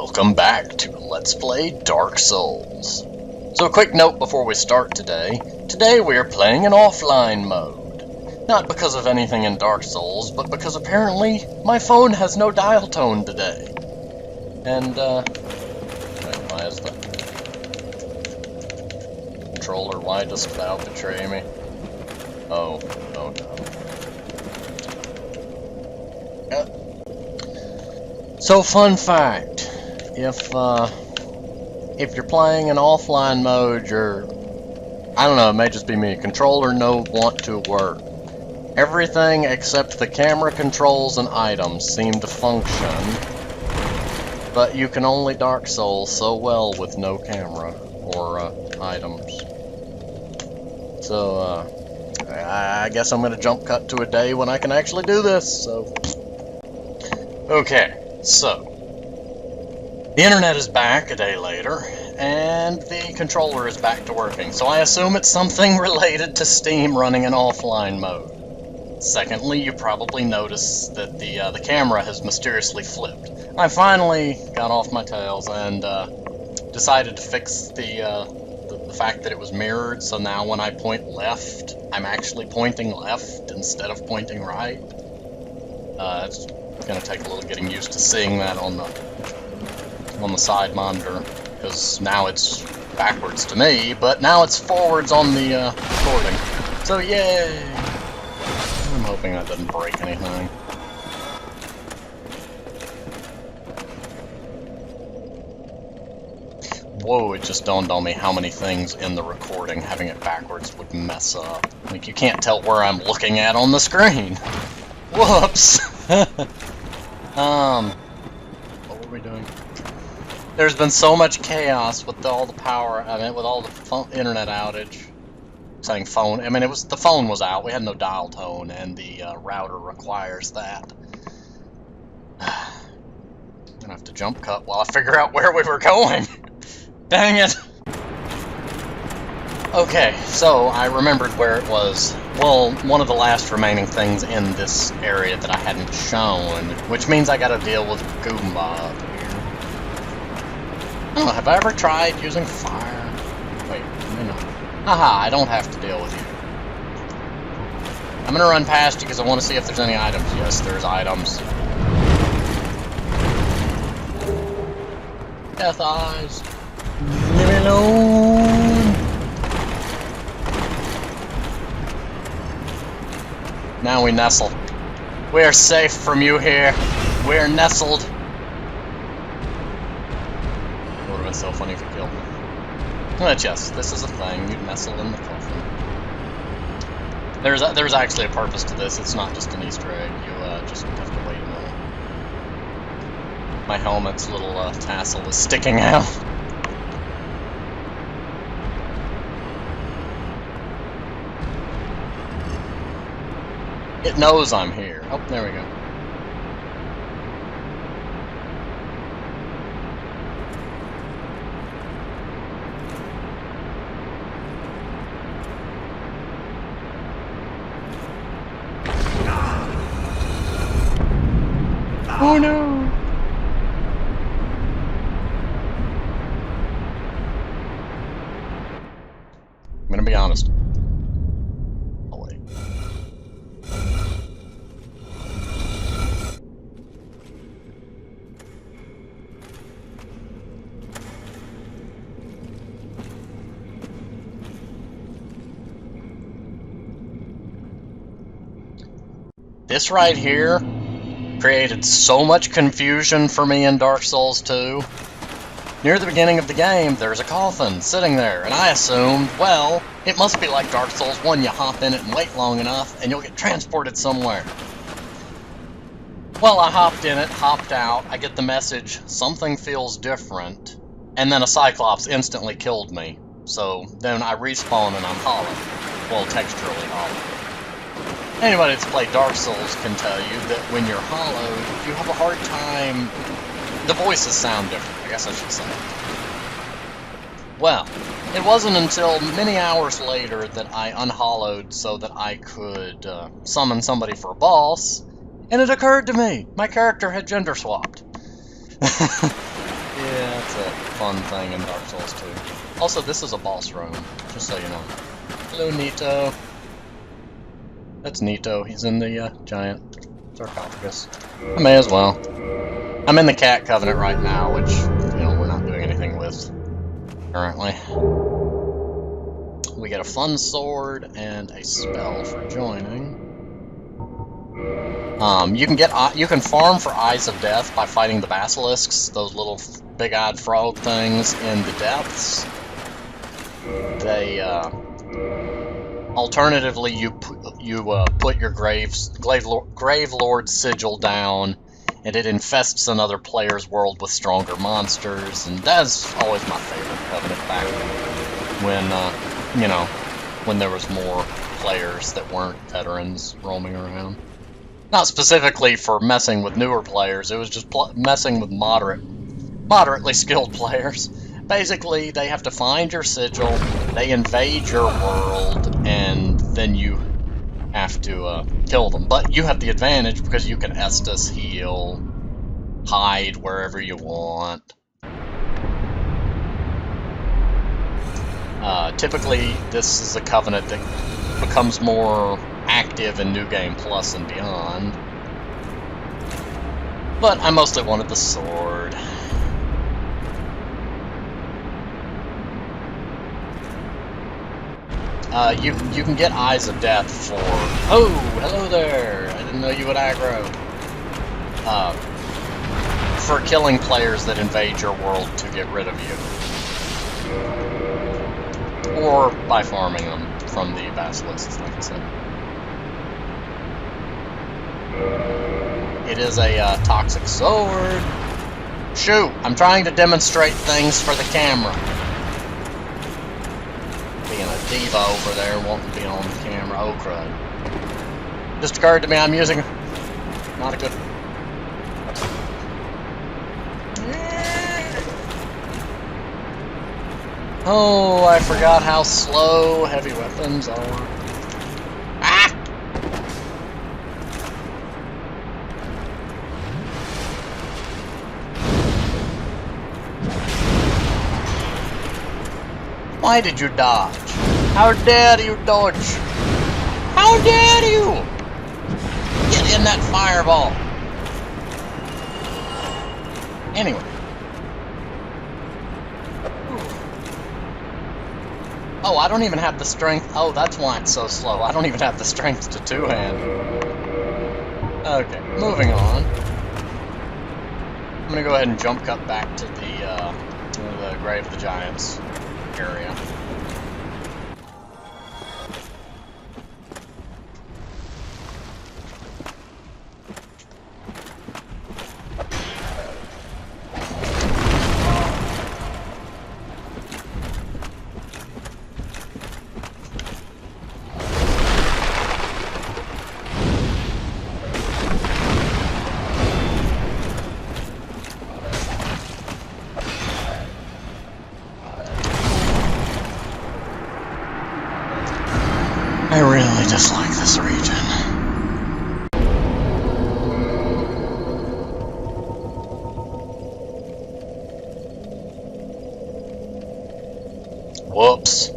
Welcome back to Let's Play Dark Souls. So a quick note before we start today. Today we are playing in offline mode. Not because of anything in Dark Souls, but because apparently my phone has no dial tone today. And, wait, why is the controller, why dost thou betray me? Oh no. So fun fact, if you're playing in offline mode, I don't know, it may just be me, controller no want to work. Everything except the camera controls and items seem to function, but you can only Dark Souls so well with no camera or items. So, I guess I'm gonna jump cut to a day when I can actually do this, so... Okay. So, the internet is back a day later, and the controller is back to working, so I assume it's something related to Steam running in offline mode. Secondly, you probably noticed that the camera has mysteriously flipped. I finally got off my tails and decided to fix the fact that it was mirrored, so now when I point left, I'm actually pointing left instead of pointing right. It's gonna take a little getting used to seeing that on the side monitor, because now it's backwards to me, but now it's forwards on the recording. So yay! I'm hoping that doesn't break anything. Whoa, it just dawned on me how many things in the recording having it backwards would mess up. Like, you can't tell where I'm looking at on the screen. Whoops! What were we doing? There's been so much chaos with all the power, with all the internet outage. Saying phone, the phone was out, we had no dial tone, and the router requires that. I'm gonna have to jump cut while I figure out where we were going. Dang it! Okay, so I remembered where it was. Well, one of the last remaining things in this area that I hadn't shown, which means I gotta deal with Goomba up here. I don't know, have I ever tried using fire? Wait, let me know. Haha, I don't have to deal with you. I'm gonna run past you because I want to see if there's any items. Yes, there's items. Death eyes. Leave me alone. Now we nestle. We are safe from you here. We're nestled. It would have been so funny if you killed me. But yes, this is a thing. You nestle in the coffin. There's actually a purpose to this. It's not just an Easter egg. You just have to wait a minute. My helmet's little tassel is sticking out. It knows I'm here. Oh, there we go. Oh no! I'm gonna be honest. Oh wait. This right here created so much confusion for me in Dark Souls 2. Near the beginning of the game, there's a coffin sitting there, and I assumed, well, it must be like Dark Souls 1, you hop in it and wait long enough, and you'll get transported somewhere. Well, I hopped in it, hopped out, I get the message, something feels different, and then a Cyclops instantly killed me. So then I respawn and I'm hollow. Well, texturally hollow. Anybody that's played Dark Souls can tell you that when you're hollowed, you have a hard time... The voices sound different, I guess I should say. Well, it wasn't until many hours later that I unhollowed so that I could summon somebody for a boss, and it occurred to me, my character had gender swapped. That's a fun thing in Dark Souls 2. Also, this is a boss room, just so you know. Hello, Nito. That's Nito. He's in the giant sarcophagus. I may as well. I'm in the Cat Covenant right now, which, you know, we're not doing anything with currently. We get a fun sword and a spell for joining. You can farm for Eyes of Death by fighting the basilisks, those little big-eyed frog things in the depths. They alternatively you put your Grave Lord sigil down, and it infests another player's world with stronger monsters, and that's always my favorite Covenant back when you know, when there was more players that weren't veterans roaming around. Not specifically for messing with newer players, it was just messing with moderately skilled players. Basically, they have to find your sigil, they invade your world, and then you have to kill them. But you have the advantage because you can Estus, heal, hide wherever you want. Typically, this is a Covenant that becomes more active in New Game Plus and beyond. But I mostly wanted the sword. You can get Eyes of Death for... Oh, hello there! I didn't know you would aggro. For killing players that invade your world to get rid of you. Or by farming them from the basilisks, like I said. It is a toxic sword. Shoot! I'm trying to demonstrate things for the camera. Being a diva over there wanting to be on the camera. Oh crud. Just occurred to me I'm using not a good... Oh, I forgot how slow heavy weapons are. Ah! Why did you dodge? How dare you dodge? How dare you! Get in that fireball! Anyway. Oh, I don't even have the strength. Oh, that's why it's so slow. I don't even have the strength to two-hand. Okay, moving on. I'm gonna go ahead and jump cut back to the Grave of the Giants area. I really dislike this region. Whoops.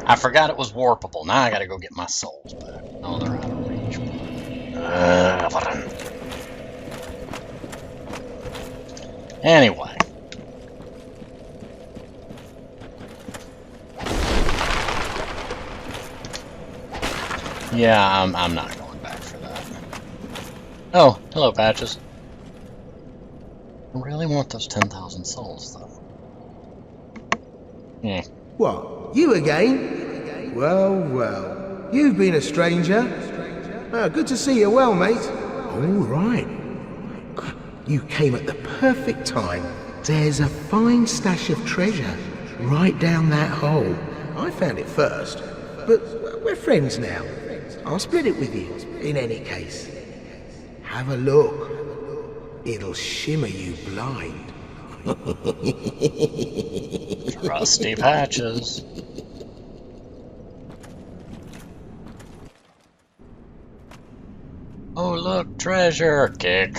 I forgot it was warpable. Now I gotta go get my souls back. Oh, they're out of reach. Anyway. Yeah, I'm not going back for that. Oh, hello, Patches. I really want those 10,000 souls, though. Yeah. What, you again? Well, well, you've been a stranger. Good to see you well, mate. All right. You came at the perfect time. There's a fine stash of treasure right down that hole. I found it first, but we're friends now. I'll split it with you, in any case. Have a look. It'll shimmer you blind. Trusty Patches. Oh, look, treasure! Kick.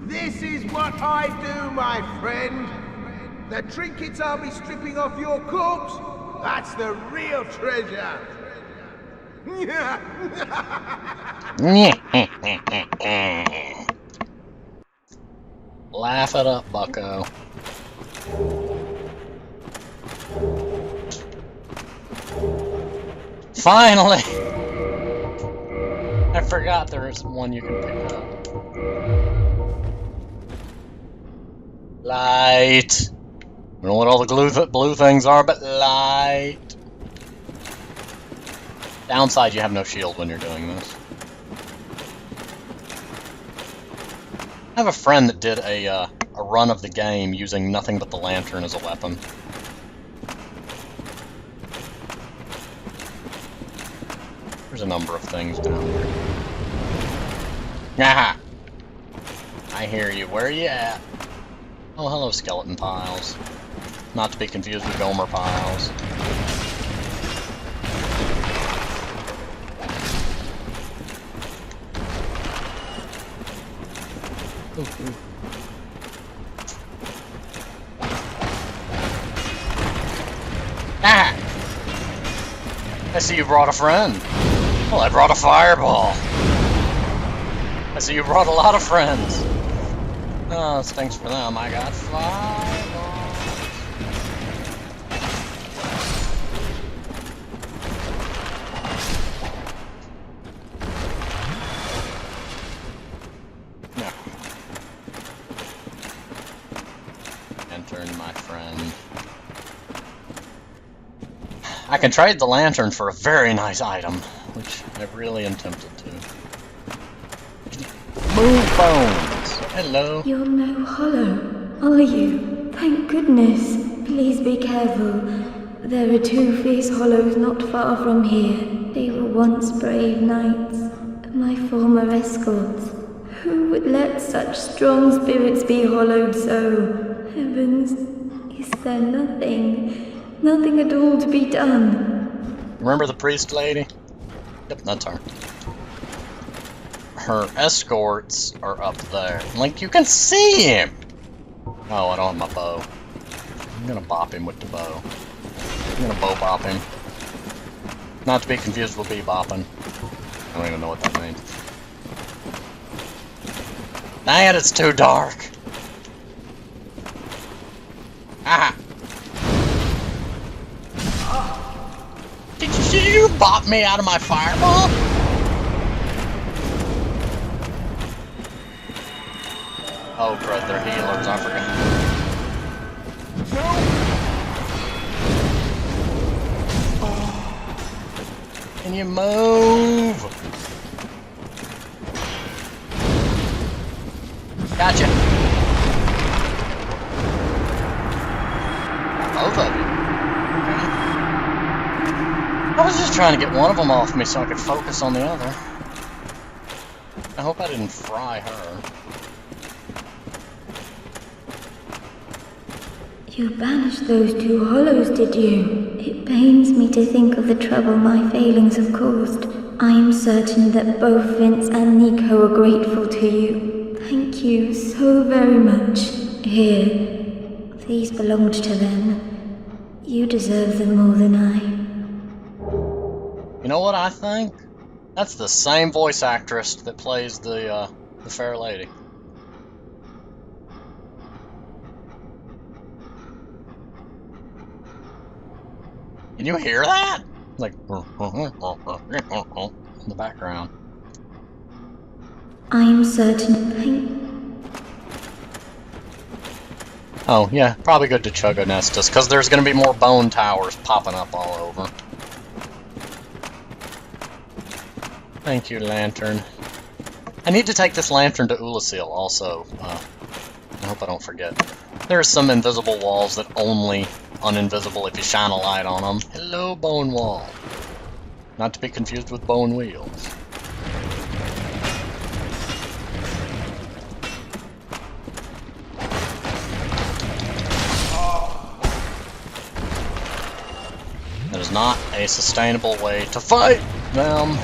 This is what I do, my friend. The trinkets I'll be stripping off your corpse, that's the real treasure. Laugh it up, bucko. Finally! I forgot there is one you can pick up. Light! I don't know what all the blue things are, but light! Downside, you have no shield when you're doing this. I have a friend that did a run of the game using nothing but the lantern as a weapon. There's a number of things down there. Aha! I hear you. Where are you at? Oh, hello, skeleton piles. Not to be confused with Gomer piles. Ooh, ooh. Ah! I see you brought a friend. Well, I brought a fireball. I see you brought a lot of friends. Oh, thanks for them. I got fireballs. No. Lantern, my friend. I can trade the lantern for a very nice item, which I really am tempted to. Move bones! Hello. You're no hollow, are you? Thank goodness. Please be careful. There are 2 fierce hollows not far from here. They were once brave knights, my former escorts. Who would let such strong spirits be hollowed so? Heavens, is there nothing at all to be done? Remember the priest lady? Yep, that's her. Her escorts are up there. Like, you can see him! Oh, I don't have my bow. I'm gonna bop him with the bow. I'm gonna bow bop him. Not to be confused with bebopping. I don't even know what that means. Dang it, it's too dark! Ah! Did you bop me out of my fireball? Oh, crud, they're healers, I forgot. Can you move? Gotcha. Both of you. Okay. I was just trying to get one of them off me so I could focus on the other. I hope I didn't fry her. You banished those 2 hollows, did you? It pains me to think of the trouble my failings have caused. I am certain that both Vince and Nico are grateful to you. Thank you so very much. Here, these belonged to them. You deserve them more than I. You know what I think? That's the same voice actress that plays the fair lady. Can you hear that? Like in the background. I am certain. Oh yeah, probably good to chug a Nestus, because there's going to be more bone towers popping up all over. Thank you, lantern. I need to take this lantern to Ulasil also. I hope I don't forget. There's some invisible walls that only uninvisible if you shine a light on them. Hello, bone wall. Not to be confused with bone wheels. is not a sustainable way to fight them.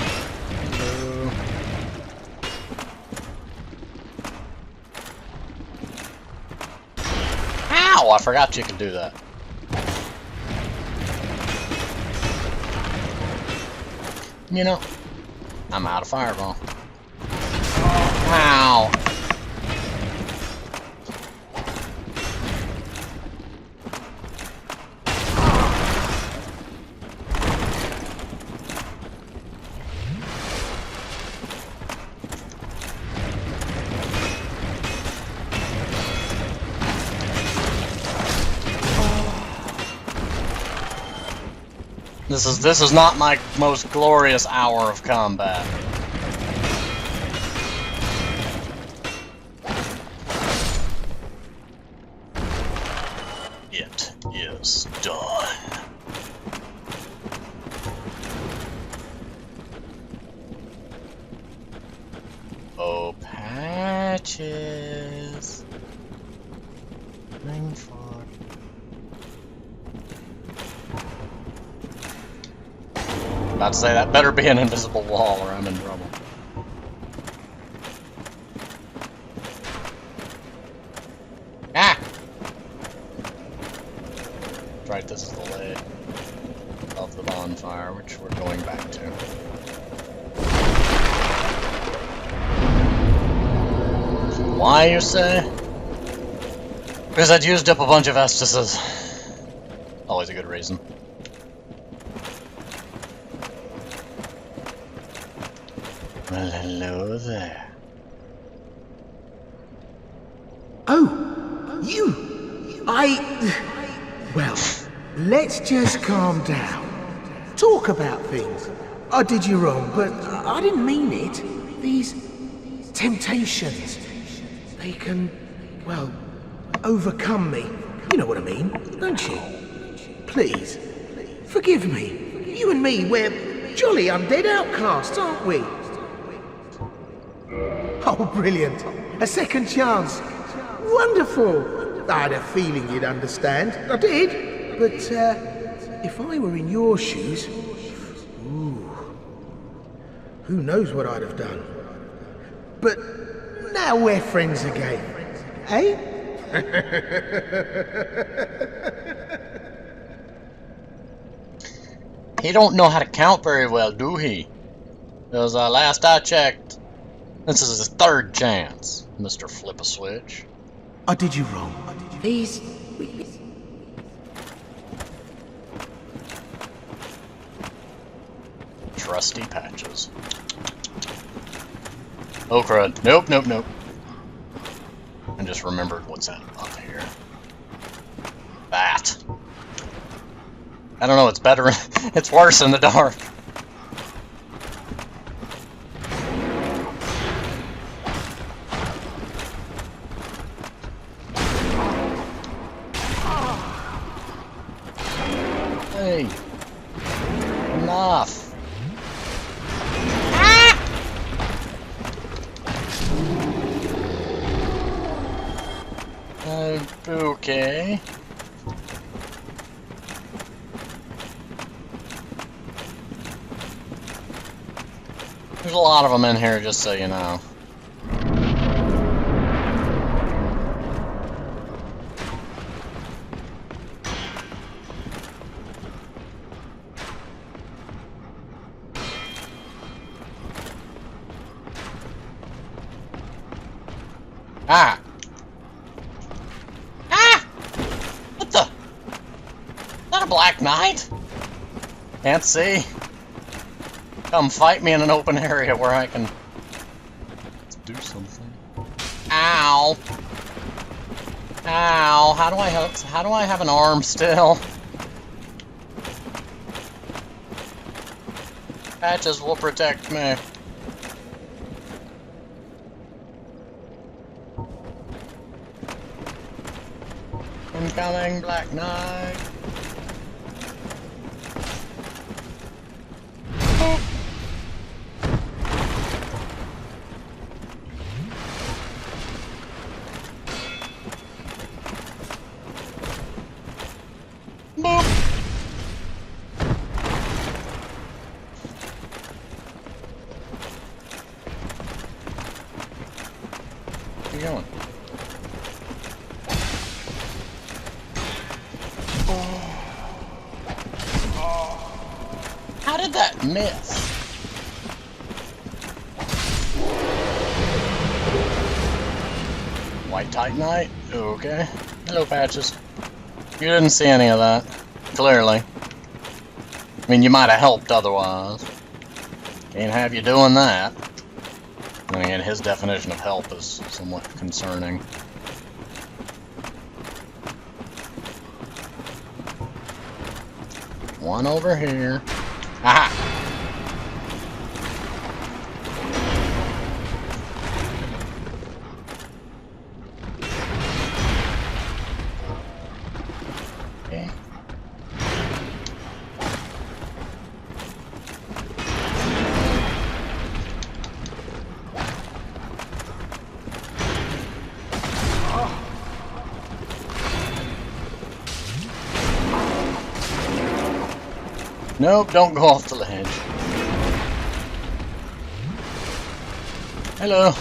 Ow! I forgot you could do that. You know, I'm out of fireball. Ow! This is not my most glorious hour of combat. It is done. Oh, Patches. Ring for. About to say, that better be an invisible wall or I'm in trouble. Ah! Right, this is the lid of the bonfire, which we're going back to. Why, you say? Because I'd used up a bunch of Estises. Always a good reason. Well, hello there. Oh, you! Well, let's just calm down. Talk about things. I did you wrong, but I didn't mean it. These temptations, they can, well, overcome me. You know what I mean, don't you? Please, forgive me. You and me, we're jolly undead outcasts, aren't we? Oh, brilliant. A second chance. Wonderful. I had a feeling you'd understand. I did. But, if I were in your shoes... Ooh... Who knows what I'd have done. But now we're friends again. Eh? He don't know how to count very well, do he? Because last I checked, this is his third chance, Mr. Flip-a-Switch. I did you wrong. These... Trusty Patches. Oh crud. Nope, nope, nope. I just remembered what's up here. That. I don't know, it's better. It's worse in the dark. Hey. Enough. Okay. There's a lot of them in here, just so you know. Ah! What the? Is that a Black Knight? Can't see. Come fight me in an open area where I can do something. Ow! Ow! How do I help? How do I have an arm still? Patches will protect me. Incoming Black Knight. Boop. doing? How did that miss? White Titanite? Okay. Hello, Patches. You didn't see any of that. Clearly. I mean, you might have helped otherwise. Can't have you doing that. And again, his definition of help is somewhat concerning. One over here. Aha! Okay. Nope, don't go off the ledge. Hello.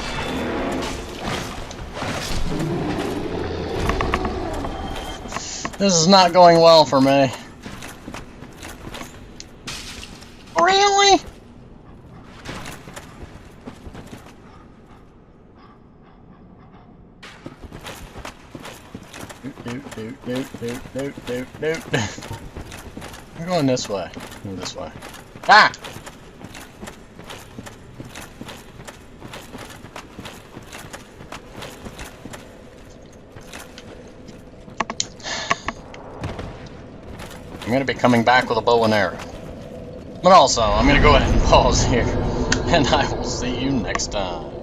This is not going well for me. Really? We're going this way. Move this way. Ah! I'm going to be coming back with a bow and arrow. But also, I'm going to go ahead and pause here. And I will see you next time.